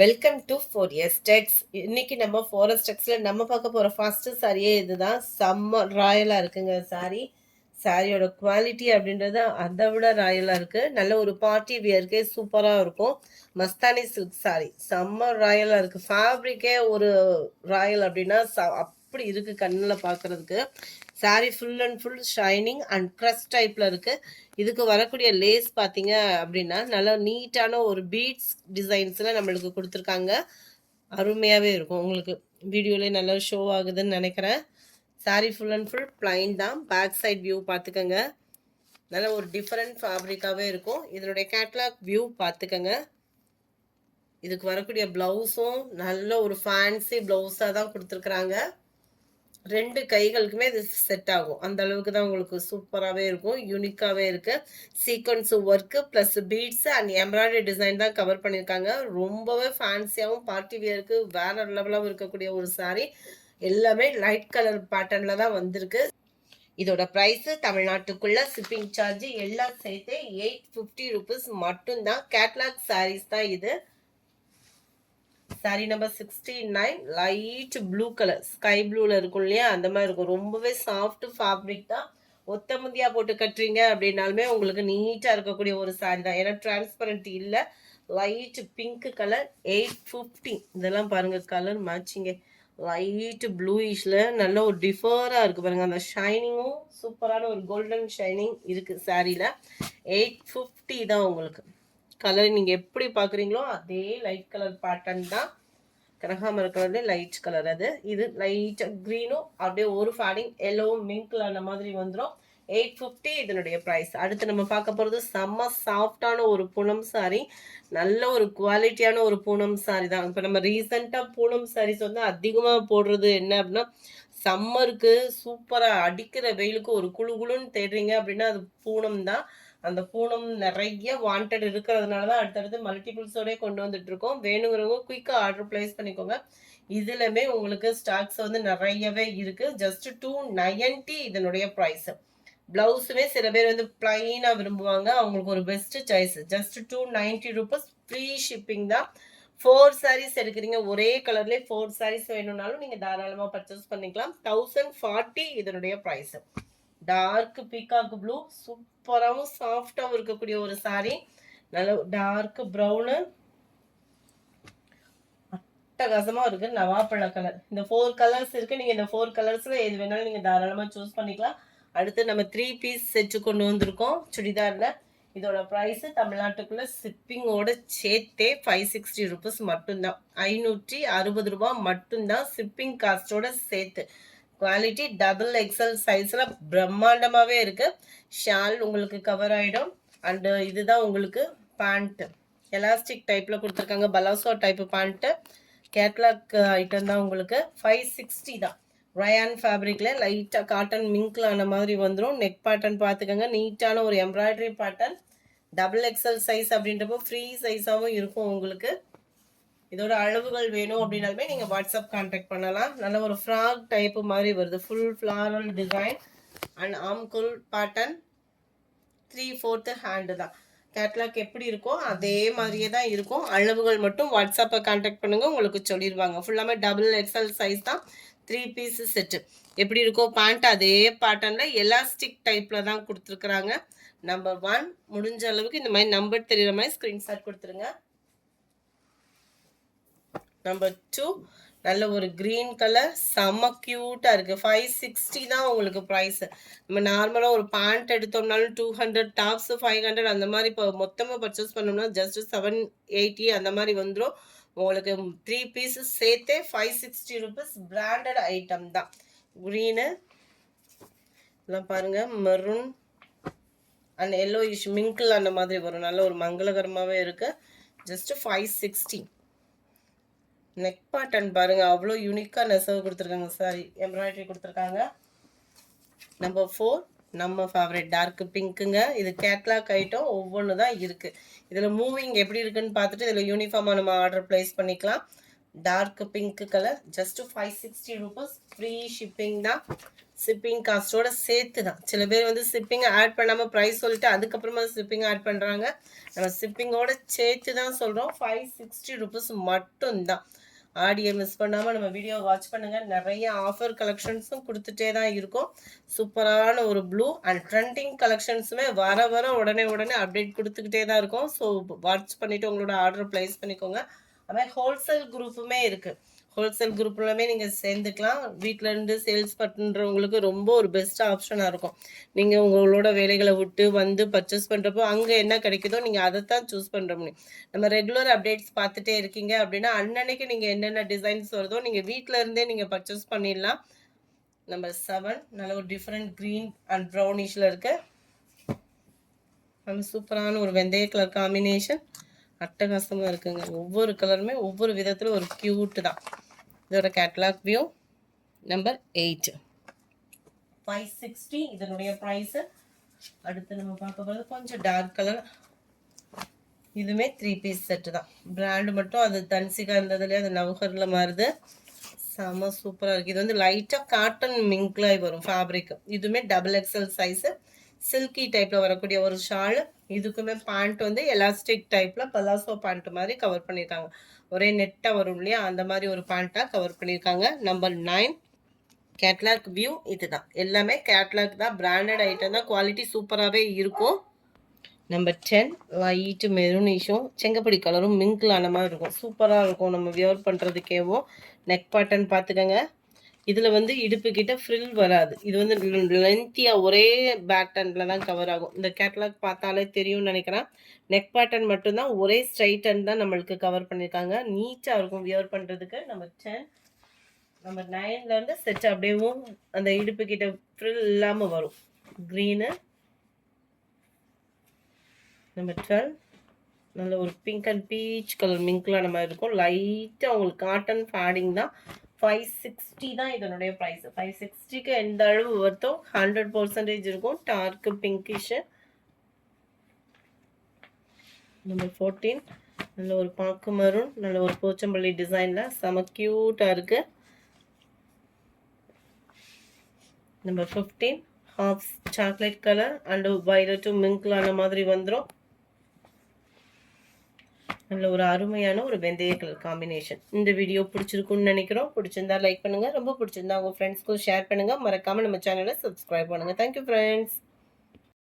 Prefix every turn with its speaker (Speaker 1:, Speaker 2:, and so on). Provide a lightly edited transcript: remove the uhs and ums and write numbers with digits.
Speaker 1: Welcome to ஃபோரியஸ் டெக்ஸ். இன்னைக்கு நம்ம forest டெக்ஸ்ல நம்ம பார்க்க போற ஃபர்ஸ்ட் சாரியே இதுதான். செம்ம ராயலா இருக்குங்க சாரி. சாரியோட குவாலிட்டி அப்படின்றது அதை விட ராயலா இருக்கு. நல்ல ஒரு பார்ட்டி வியர்க்கே சூப்பரா இருக்கும். மஸ்தானி சில்க் சாரி செம்ம ராயலா இருக்கு. ஃபேப்ரிக்கே ஒரு ராயல் அப்படின்னா அப்படி இருக்கு கண்ணில் பார்க்கறதுக்கு. Sorry full and full shining and crush டைப்ல இருக்கு. இதுக்கு வரக்கூடிய லேஸ் பார்த்தீங்க அப்படின்னா நல்லா நீட்டான ஒரு பீட்ஸ் டிசைன்ஸில் நம்மளுக்கு கொடுத்துருக்காங்க. அருமையாகவே இருக்கும். உங்களுக்கு வீடியோலேயே நல்லா ஷோ ஆகுதுன்னு நினைக்கிறேன். Sorry full and full plain தான். பேக் சைட் வியூ பார்த்துக்கோங்க. நல்ல ஒரு டிஃப்ரெண்ட் ஃபேப்ரிக்காகவே இருக்கும். இதனுடைய கேட்லாக் வியூ பார்த்துக்கோங்க. இதுக்கு வரக்கூடிய ப்ளவுஸும் நல்ல ஒரு ஃபேன்சி ப்ளவுஸாக தான் கொடுத்துருக்குறாங்க. ரெண்டு கைகளுக்குமே இது செட் ஆகும். அந்த அளவுக்கு தான் உங்களுக்கு சூப்பராகவே இருக்கும். யூனிக்காகவே இருக்கு. Sequence work plus beads and embroidery design தான் கவர் பண்ணியிருக்காங்க. ரொம்பவே ஃபேன்சியாகவும் பார்ட்டி வியருக்கு வேற லெவலாகவும் இருக்கக்கூடிய ஒரு சாரீ. எல்லாமே லைட் கலர் பேட்டர்னில் தான் வந்திருக்கு. இதோட ப்ரைஸ் தமிழ்நாட்டுக்குள்ள ஷிப்பிங் சார்ஜ் எல்லாம் சேர்த்து 850 rupees மட்டும்தான். கேட்லாக் சாரீஸ் தான் இது. Sari number 69 light blue colour, sky ப்ளூல இருக்கும் இல்லையா, அந்த மாதிரி இருக்கும். ரொம்பவே சாஃப்ட் ஃபேப்ரிக் தான். ஒத்த முந்தியா போட்டு கட்டுறீங்க அப்படின்னாலுமே உங்களுக்கு நீட்டாக இருக்கக்கூடிய ஒரு சாரி தான். ஏன்னா டிரான்ஸ்பரண்ட் இல்லை. Light pink colour 850. இதெல்லாம் பாருங்க கலர் மேட்சிங்க. லைட் ப்ளூயிஷ்ல நல்ல ஒரு டிஃபராக இருக்குது பாருங்க. அந்த ஷைனிங்கும் சூப்பரான ஒரு கோல்டன் ஷைனிங் இருக்குது சாரியில். 850 தான் உங்களுக்கு. கலர் நீங்கள் எப்படி பார்க்குறீங்களோ அதே லைட் கலர் பேட்டர்ன் தான். கனகாமர கலர்லேயே லைட் கலர் அது. இது லைட் க்ரீனும் அப்படியே ஒரு ஃபேடிங் எல்லோவும் மிங்க்ல அந்த மாதிரி வந்துடும். 850 இதனுடைய ப்ரைஸ். அடுத்து நம்ம பார்க்க போகிறது செம்ம சாஃப்டான ஒரு பூனம் சாரி. நல்ல ஒரு குவாலிட்டியான ஒரு பூனம் சாரி தான். இப்போ நம்ம ரீசெண்டாக பூனம் சாரீஸ் வந்து அதிகமாக போடுறது என்ன அப்படின்னா, சம்மருக்கு சூப்பராக அடிக்கிற வெயிலுக்கு ஒரு குழு குழுன்னு தேடுறீங்க அப்படின்னா அது பூனம் தான். அந்த பூனம் நிறைய வாண்டட் இருக்கிறதுனால தான் அடுத்தடுத்து மல்டிபிள்ஸோடய கொண்டு வந்துட்டு இருக்கோம். வேணுங்கிறவங்க குயிக்காக ஆர்டர் பிளேஸ் பண்ணிக்கோங்க. இதுலமே உங்களுக்கு ஸ்டாக்ஸ் வந்து நிறையவே இருக்கு. ஜஸ்ட் 290 இதனுடைய ப்ரைஸ். பிளவுஸுமே சில பேர் வந்து பிளைனாக விரும்புவாங்க. அவங்களுக்கு ஒரு best choice. Just 290 rupees. Free shipping தான். 4 sarees எடுக்கிறீங்க, ஒரே கலர்லேயே 4 sarees வேணும்னாலும் நீங்கள் தாராளமாக பர்ச்சேஸ் பண்ணிக்கலாம். 1040 இதனுடைய ப்ரைஸ். டார்க் பீகாக் ப்ளூ சூப்பராகவும் சாஃப்டாகவும் இருக்கக்கூடிய ஒரு சாரி. நல்ல டார்க் ப்ரௌனு அட்டகாசமாக இருக்கு. நவாப்பழ கலர். இந்த 4 கலர்ஸ் இருக்கு. நீங்கள் இந்த 4 கலர்ஸ்ல எது வேணாலும் நீங்கள் தாராளமாக சூஸ் பண்ணிக்கலாம். அடுத்து நம்ம 3 பீஸ் செட்டு கொண்டு வந்திருக்கோம் சுடிதாரில். இதோட ப்ரைஸ் தமிழ்நாட்டுக்குள்ள ஷிப்பிங்கோட சேர்த்தே 560 rupees மட்டும்தான். 560 ரூபாய் மட்டும்தான் ஷிப்பிங் காஸ்டோட சேர்த்து. குவாலிட்டி டபுள் எக்ஸல் சைஸில் பிரம்மாண்டமாகவே இருக்குது. ஷால் உங்களுக்கு கவர் ஆகிடும். அண்டு இதுதான் உங்களுக்கு பேண்ட்டு. எலாஸ்டிக் டைப்பில் கொடுத்துருக்காங்க. Palazzo type pant. Catalogue item தான் உங்களுக்கு. 560 தான். ரயான் ஃபேப்ரிக்கில் லைட்டாக காட்டன் மிங்க்ல ஆன மாதிரி வந்துடும். நெக் பேட்டர்ன் பார்த்துக்கோங்க. நீட்டான ஒரு embroidery pattern. Double XL size அப்படின்றப்போ ஃப்ரீ சைஸாகவும் இருக்கும் உங்களுக்கு. இதோட அளவுகள் வேணும் அப்படின்னாலுமே நீங்கள் வாட்ஸ்அப் கான்டாக்ட் பண்ணலாம். நல்ல ஒரு ஃப்ராக் டைப்பு மாதிரி வருது. ஃபுல் ஃப்ளாரல் டிசைன் அண்ட் ஆம்குல் பேட்டர்ன். 3/4 ஹேண்டு தான். கேட்லாக் எப்படி இருக்கோ அதே மாதிரியே தான் இருக்கும். அளவுகள் மட்டும் வாட்ஸ்அப்பை கான்டாக்ட் பண்ணுங்க, உங்களுக்கு சொல்லிடுவாங்க. ஃபுல்லாமே டபுள் எக்ஸல் சைஸ் தான். 3 பீஸ் செட்டு. எப்படி இருக்கோ பேண்ட் அதே பேட்டர்னில் எலாஸ்டிக் டைப்பில் தான் கொடுத்துருக்குறாங்க. நம்பர் 1 முடிஞ்ச அளவுக்கு இந்த மாதிரி நம்பர் தெரிகிற மாதிரி ஸ்க்ரீன்ஷாட் கொடுத்துருங்க. நம்பர் 2 நல்ல ஒரு க்ரீன் கலர் செம்ம க்யூட்டாக இருக்குது. 560 தான் உங்களுக்கு ப்ரைஸு. நம்ம நார்மலாக ஒரு பேண்ட் எடுத்தோம்னாலும் 200, டாப்ஸ் 500 அந்த மாதிரி இப்போ மொத்தமாக பர்ச்சேஸ் பண்ணோம்னா ஜஸ்ட் 780 அந்த மாதிரி வந்துடும். உங்களுக்கு 3 பீஸஸ் சேர்த்தே 560 rupees. பிராண்டட் ஐட்டம் தான். க்ரீனு எல்லாம் பாருங்கள். மெரூன் அண்ட் எல்லோ இஷ் மிங்கிள் அந்த மாதிரி வரும். நல்ல ஒரு மங்களகரமாகவே இருக்குது. ஜஸ்ட் 560. நெக் பேட்டர்ன் பாருங்க, அவ்வளோ யூனிக்காக நெசவு கொடுத்துருக்காங்க. சாரி எம்ப்ராய்டரி கொடுத்துருக்காங்க. நம்பர் 4 நம்ம ஃபேவரட் டார்க் பிங்க்குங்க. இது கேட்லாக் ஐட்டம் ஒவ்வொன்று தான் இருக்குது. இதில் மூவிங் எப்படி இருக்குன்னு பார்த்துட்டு இதில் யூனிஃபார்மாக நம்ம ஆர்டர் ப்ளேஸ் பண்ணிக்கலாம். Dark pink colour just 560 rupees. Free shipping தான், ஷிப்பிங் காஸ்ட்டோட சேர்த்து தான். சில பேர் வந்து ஷிப்பிங் ஆட் பண்ணாமல் ப்ரைஸ் சொல்லிட்டு அதுக்கப்புறமா ஷிப்பிங் ஆட் பண்ணுறாங்க. நம்ம ஷிப்பிங்கோட சேர்த்து தான் சொல்கிறோம். 560 rupees மட்டும்தான். ஆடியை மிஸ் பண்ணாமல் நம்ம வீடியோ வாட்ச் பண்ணுங்கள். நிறைய ஆஃபர் கலெக்ஷன்ஸும் கொடுத்துட்டே தான் இருக்கும். சூப்பரான ஒரு ப்ளூ அண்ட் ட்ரெண்டிங் கலெக்ஷன்ஸுமே வர உடனே அப்டேட் கொடுத்துக்கிட்டே தான் இருக்கும். ஸோ வாட்ச் பண்ணிவிட்டு உங்களோட ஆர்டர் ப்ளேஸ் பண்ணிக்கோங்க. அதுமாதிரி ஹோல்சேல் குரூப்புமே இருக்குது. ஹோல்சேல் குரூப்லமே நீங்கள் சேர்ந்துக்கலாம். வீட்டிலேருந்து சேல்ஸ் பண்ணுறவங்களுக்கு ரொம்ப ஒரு பெஸ்ட் ஆப்ஷனாக இருக்கும். நீங்கள் உங்களோட வேலைகளை விட்டு வந்து பர்ச்சேஸ் பண்ணுறப்போ அங்கே என்ன கிடைக்குதோ நீங்கள் அதை தான் சூஸ் பண்ணுற முடியும். நம்ம ரெகுலர் அப்டேட்ஸ் பார்த்துட்டே இருக்கீங்க அப்படின்னா அன்னன்னைக்கு நீங்கள் என்னென்ன டிசைன்ஸ் வருதோ நீங்கள் வீட்டில் இருந்தே நீங்கள் பர்ச்சேஸ் பண்ணிடலாம். நம்பர் 7 நல்ல ஒரு டிஃப்ரெண்ட் க்ரீன் அண்ட் ப்ரௌனிஷில் இருக்கு. நல்ல சூப்பரான ஒரு வெந்தய கலர் காம்பினேஷன், அட்டகாசமாக இருக்குங்க. ஒவ்வொரு கலருமே ஒவ்வொரு விதத்தில் ஒரு க்யூட்டு தான். இதோட கேட்லாக் வியூ நம்பர் 8, 560 இதனுடைய ப்ரைஸு. அடுத்து நம்ம பார்க்க போகிறது கொஞ்சம் டார்க் கலர். இதுவுமே 3 பீஸ் செட்டு தான். பிராண்டு மட்டும் அது தன்சிகா இருந்ததுலேயே அது நவகரில் மாறுது. செம்ம சூப்பராக இருக்குது. இது வந்து லைட்டாக காட்டன் மிங்க்லாய் வரும் ஃபேப்ரிக். இதுவுமே XXL சைஸு, சில்கி டைப்பில் வரக்கூடிய ஒரு ஷால். இதுக்குமே பேண்ட் வந்து எலாஸ்டிக் டைப்பில் பலாசோ பேண்ட் மாதிரி கவர் பண்ணியிருக்காங்க. ஒரே நெட்டாக வரும் இல்லையா, அந்த மாதிரி ஒரு பேண்ட்டாக கவர் பண்ணியிருக்காங்க. Number 9 catalogue view. இதுதான் எல்லாமே கேட்லாக் தான், பிராண்டட் ஐட்டம் தான், குவாலிட்டி சூப்பராகவே இருக்கும். நம்பர் 10 லைட்டு மெரூனிஷும் செங்கப்படி கலரும் மிங்கிளான மாதிரி இருக்கும். சூப்பராக இருக்கும் நம்ம வியர் பண்ணுறதுக்கேவும். நெக் பேட்டர்ன் பார்த்துக்கோங்க. இதில் வந்து இடுப்பு கிட்ட ஃப்ரில் வராது. இது வந்து லென்த்தியாக ஒரே பேட்டர்னில் தான் கவர் ஆகும். இந்த கேட்லாக் பார்த்தாலே தெரியும்னு நினைக்கிறேன். நெக் பேட்டர்ன் மட்டும்தான் ஒரே ஸ்ட்ரைட்டன் தான் நம்மளுக்கு கவர் பண்ணியிருக்காங்க. நீட்டாக இருக்கும் வியர் பண்ணுறதுக்கு. நம்பர் 10 நம்பர் 9லேருந்து செட் அப்படியேவும் அந்த இடுப்பு கிட்ட ஃப்ரில் இல்லாமல் வரும். க்ரீனு. நம்பர் 12 நல்ல ஒரு பிங்க் அண்ட் பீச் கலர் மிங்க்லாம் மாதிரி இருக்கும். லைட்டாக உங்களுக்கு காட்டன் ஃபேடிங் தான். 560 தான் இதனுடைய ப்ரைஸ். 560க்கு எந்த அளவு வருத்தோ 100% இருக்கும். டார்க் பிங்கிஷு. நம்பர் 14 நல்ல ஒரு பாக்கு மரூன், நல்ல ஒரு போச்சம்பள்ளி டிசைனில் செம க்யூட்டாக இருக்குது. Number 15 half chocolate colour and வயலட்டும் மிங்க்லான மாதிரி வந்துடும். நல்ல ஒரு அருமையான ஒரு வெந்தய கலர் காம்பினேஷன். இந்த வீடியோ பிடிச்சிருக்குன்னு நினைக்கிறோம். பிடிச்சிருந்தா லைக் பண்ணுங்கள். ரொம்ப பிடிச்சிருந்தா உங்கள் ஃப்ரெண்ட்ஸ்க்கும் ஷேர் பண்ணுங்கள். மறக்காமல் நம்ம சேனலை சப்ஸ்கிரைப் பண்ணுங்கள். Thank you friends.